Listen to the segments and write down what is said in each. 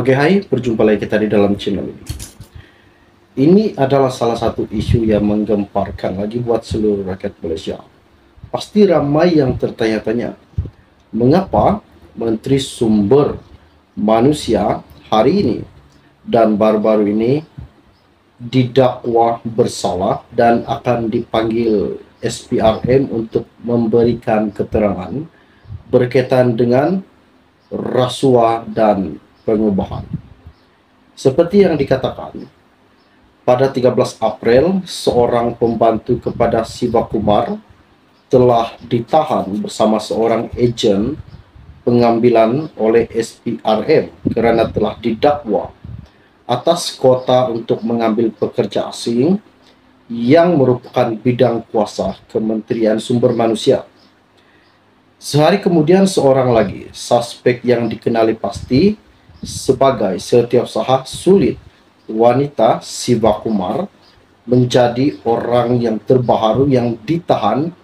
Oke, hai, berjumpa lagi kita di dalam channel ini. Ini adalah salah satu isu yang menggemparkan lagi buat seluruh rakyat Malaysia. Pasti ramai yang tertanya-tanya, mengapa Menteri Sumber Manusia hari ini dan baru-baru ini didakwa bersalah dan akan dipanggil SPRM untuk memberikan keterangan berkaitan dengan rasuah dan pengubahan. Seperti yang dikatakan, pada 13 April, seorang pembantu kepada Siva Kumar telah ditahan bersama seorang ejen pengambilan oleh SPRM kerana telah didakwa atas kuota untuk mengambil pekerja asing yang merupakan bidang kuasa Kementerian Sumber Manusia. Sehari kemudian, seorang lagi suspek yang dikenali pasti sebagai Setiausaha Sulit wanita Siva Kumar menjadi orang yang terbaru yang ditahan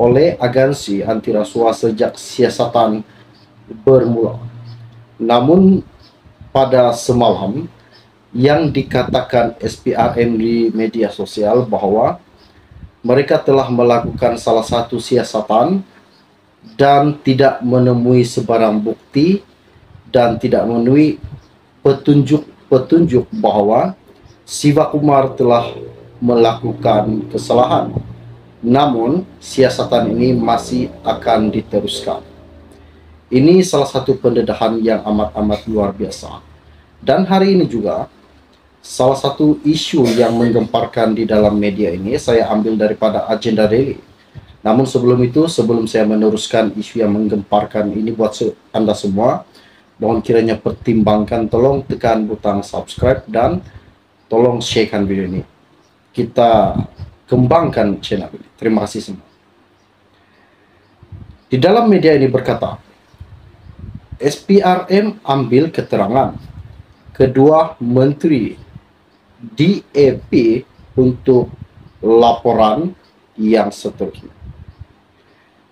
oleh agensi anti rasuah sejak siasatan bermula. Namun pada semalam yang dikatakan SPRM di media sosial bahawa mereka telah melakukan salah satu siasatan dan tidak menemui sebarang bukti dan tidak memenuhi petunjuk bahawa Siva Kumar telah melakukan kesalahan. Namun, siasatan ini masih akan diteruskan. Ini salah satu pendedahan yang amat-amat luar biasa. Dan hari ini juga, salah satu isu yang menggemparkan di dalam media ini, saya ambil daripada Agenda Daily. Namun sebelum itu, sebelum saya meneruskan isu yang menggemparkan ini buat Anda semua, mohon kiranya pertimbangkan, tolong tekan butang subscribe dan tolong sharekan video ini. Kita kembangkan channel ini. Terima kasih semua. Di dalam media ini berkata, SPRM ambil keterangan kedua menteri DAP untuk laporan yang seterusnya.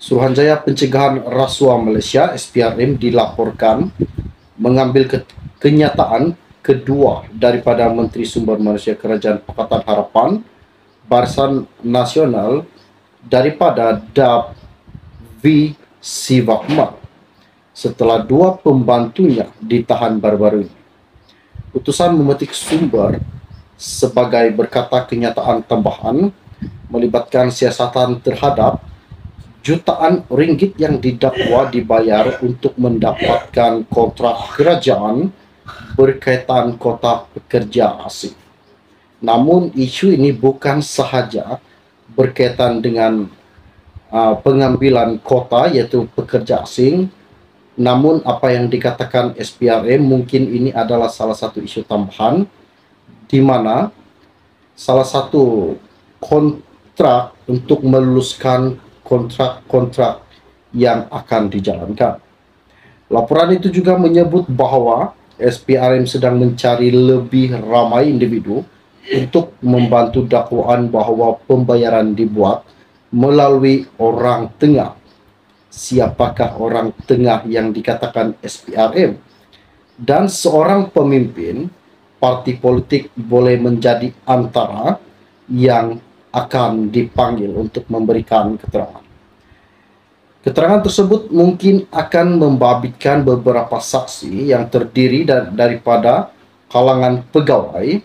Suruhanjaya Pencegahan Rasuah Malaysia SPRM dilaporkan mengambil kenyataan kedua daripada Menteri Sumber Manusia Kerajaan Pakatan Harapan Barisan Nasional daripada DAP V. Siva Kumar setelah dua pembantunya ditahan baru-baru ini. Putusan memetik sumber sebagai berkata kenyataan tambahan melibatkan siasatan terhadap jutaan ringgit yang didakwa dibayar untuk mendapatkan kontrak kerajaan berkaitan kota pekerja asing. Namun isu ini bukan sahaja berkaitan dengan pengambilan kota iaitu pekerja asing, namun apa yang dikatakan SPRM mungkin ini adalah salah satu isu tambahan di mana salah satu kontrak untuk meluluskan kontrak-kontrak yang akan dijalankan. Laporan itu juga menyebut bahawa SPRM sedang mencari lebih ramai individu untuk membantu dakwaan bahawa pembayaran dibuat melalui orang tengah. Siapakah orang tengah yang dikatakan SPRM? Dan seorang pemimpin parti politik boleh menjadi antara yang akan dipanggil untuk memberikan keterangan. Keterangan tersebut mungkin akan membabitkan beberapa saksi yang terdiri daripada kalangan pegawai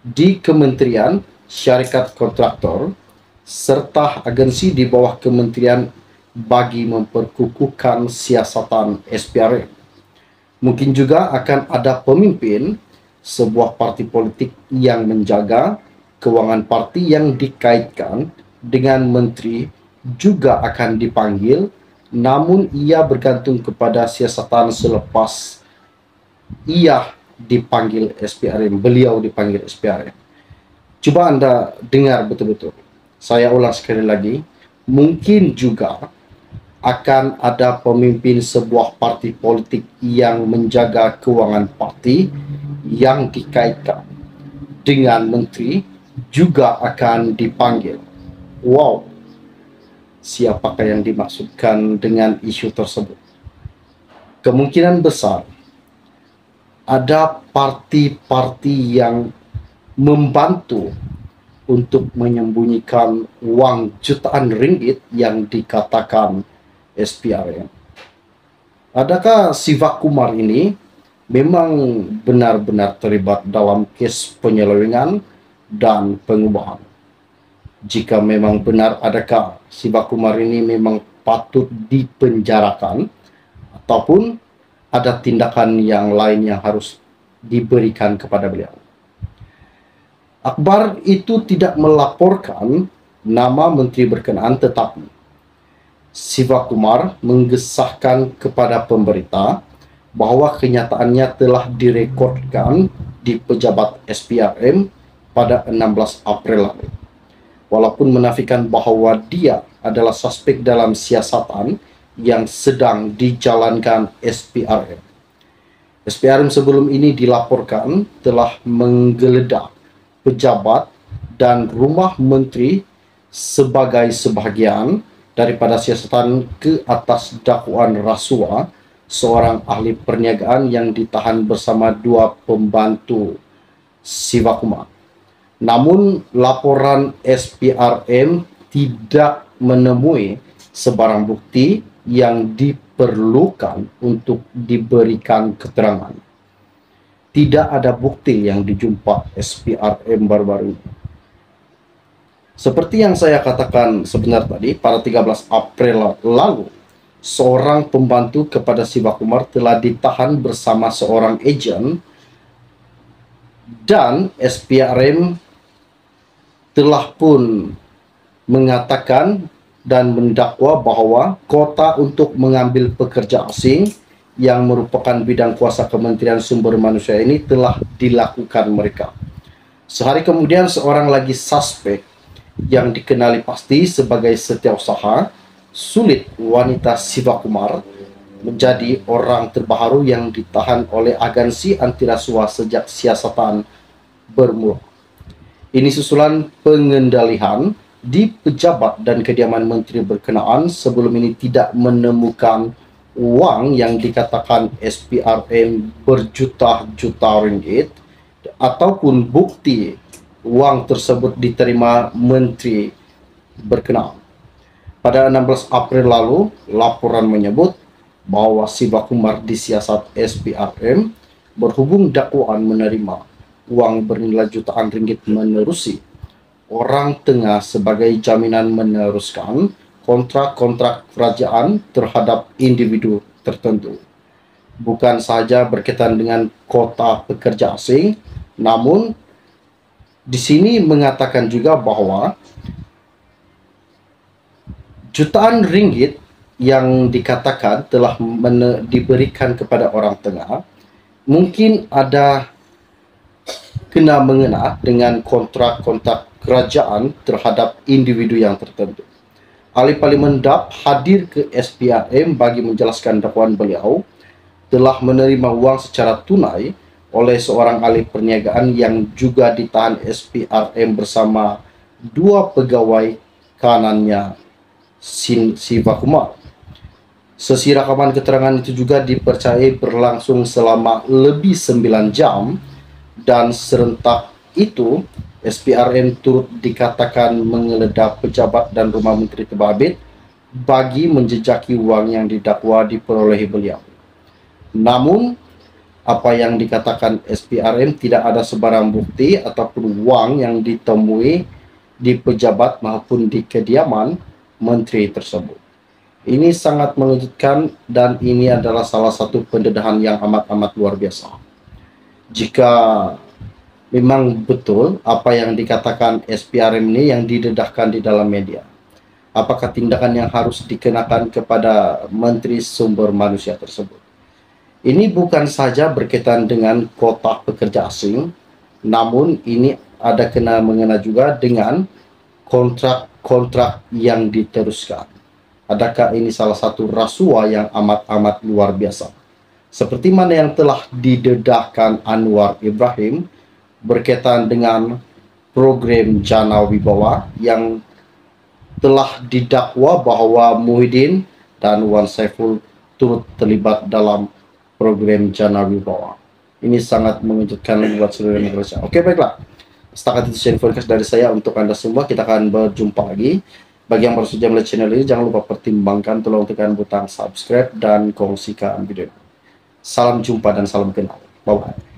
di kementerian, syarikat kontraktor, serta agensi di bawah kementerian bagi memperkukuhkan siasatan SPRM. Mungkin juga akan ada pemimpin sebuah parti politik yang menjaga kewangan parti yang dikaitkan dengan menteri juga akan dipanggil, namun ia bergantung kepada siasatan selepas ia dipanggil SPRM, beliau dipanggil SPRM. Cuba Anda dengar betul-betul. Saya ulang sekali lagi, mungkin juga akan ada pemimpin sebuah parti politik yang menjaga kewangan parti yang dikaitkan dengan menteri juga akan dipanggil. Wow, siapakah yang dimaksudkan dengan isu tersebut? Kemungkinan besar ada parti-parti yang membantu untuk menyembunyikan uang jutaan ringgit yang dikatakan SPRM. Adakah Siva Kumar ini memang benar-benar terlibat dalam kes penyelewengan dan pengubahan? Jika memang benar, adakah Siva Kumar ini memang patut dipenjarakan ataupun ada tindakan yang lain yang harus diberikan kepada beliau? Akhbar itu tidak melaporkan nama menteri berkenaan, tetapi Siva Kumar mengesahkan kepada pemberita bahawa kenyataannya telah direkodkan di pejabat SPRM pada 16 April lalu. Walaupun menafikan bahawa dia adalah suspek dalam siasatan yang sedang dijalankan SPRM. SPRM sebelum ini dilaporkan telah menggeledah pejabat dan rumah menteri sebagai sebahagian daripada siasatan ke atas dakwaan rasuah seorang ahli perniagaan yang ditahan bersama dua pembantu Siva Kumar. Namun laporan SPRM tidak menemui sebarang bukti yang diperlukan untuk diberikan keterangan. Tidak ada bukti yang dijumpa SPRM baru-baru ini. Seperti yang saya katakan sebentar tadi, pada 13 April lalu, seorang pembantu kepada Siva Kumar telah ditahan bersama seorang ejen dan SPRM telah pun mengatakan dan mendakwa bahawa kota untuk mengambil pekerja asing yang merupakan bidang kuasa Kementerian Sumber Manusia ini telah dilakukan mereka. Sehari kemudian, seorang lagi suspek yang dikenali pasti sebagai setiausaha sulit wanita Siva Kumar menjadi orang terbaru yang ditahan oleh agensi anti rasuah sejak siasatan bermula. Ini susulan pengendalian di pejabat dan kediaman menteri berkenaan sebelum ini tidak menemukan uang yang dikatakan SPRM berjuta-juta ringgit ataupun bukti uang tersebut diterima menteri berkenaan. Pada 16 April lalu, laporan menyebut bahawa Siva Kumar disiasat SPRM berhubung dakwaan menerima uang bernilai jutaan ringgit menerusi orang tengah sebagai jaminan meneruskan kontrak-kontrak kerajaan terhadap individu tertentu. Bukan sahaja berkaitan dengan kota pekerja asing, namun di sini mengatakan juga bahawa jutaan ringgit yang dikatakan telah diberikan kepada orang tengah mungkin ada kena mengena dengan kontrak-kontrak kerajaan terhadap individu yang tertentu. Ahli Parlimen DAP hadir ke SPRM bagi menjelaskan dakwaan beliau telah menerima uang secara tunai oleh seorang ahli perniagaan yang juga ditahan SPRM bersama dua pegawai kanannya Siva Kumar. Sesi rakaman keterangan itu juga dipercayai berlangsung selama lebih 9 jam dan serentak itu SPRM turut dikatakan menggeledah pejabat dan rumah menteri terbabit bagi menjejaki uang yang didakwa diperolehi beliau. Namun, apa yang dikatakan SPRM tidak ada sebarang bukti ataupun uang yang ditemui di pejabat maupun di kediaman menteri tersebut. Ini sangat mengejutkan dan ini adalah salah satu pendedahan yang amat-amat luar biasa. Jika memang betul apa yang dikatakan SPRM ini yang didedahkan di dalam media, apakah tindakan yang harus dikenakan kepada Menteri Sumber Manusia tersebut? Ini bukan saja berkaitan dengan kota pekerja asing, namun ini ada kena mengena juga dengan kontrak-kontrak yang diteruskan. Adakah ini salah satu rasuah yang amat-amat luar biasa? Seperti mana yang telah didedahkan Anwar Ibrahim berkaitan dengan program Jana Wibawa yang telah didakwa bahawa Muhyiddin dan Wan Saiful turut terlibat dalam program Jana Wibawa. Ini sangat mengejutkan buat seluruh Indonesia. Oke, baiklah. Setakat itu share podcast dari saya untuk Anda semua. Kita akan berjumpa lagi. Bagi yang baru saja melihat channel ini, jangan lupa pertimbangkan, tolong tekan butang subscribe dan kongsikan video. Salam jumpa dan salam kenal. Bye-bye.